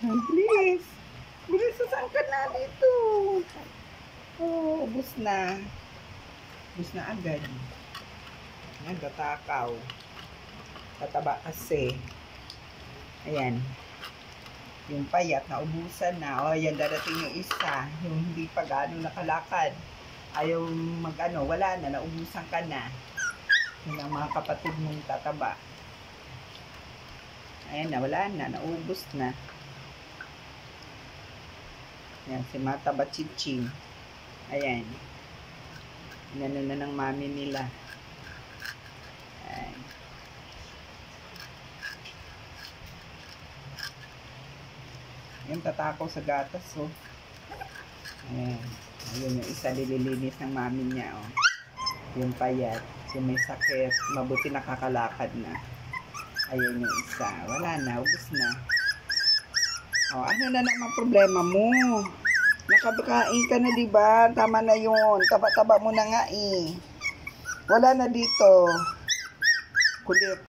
Bilis. Bilis, saan ka na dito? Oh, ubos na. Ubos na agad. Ayan, tatakaw. Tataba kasi. Ayan. Yung payat, naubusan na. O, ayan, darating yung isa. Yung hindi pa gaano nakalakad. Ayaw mag-ano, wala na, naubusan ka na. Yun ang mga kapatid mong tataba. Ayan na, wala na, naubos na. Ayan, si Mataba Chiching. Ayan. Inano na ng mami nila. Ayan. Ayan, tatakaw sa gatas, oh. Ayan. Ayun, yung isa nililinis ng mami niya, oh. Yung payat. Yung may sakit. Mabuti nakakalakad na. Ayun yung isa. Wala na, ubos na. Oh, ano na naman problema mo? Nakabakain ka na, diba? Tama na yun. Taba-taba mo na nga, eh. Wala na dito. Kulit.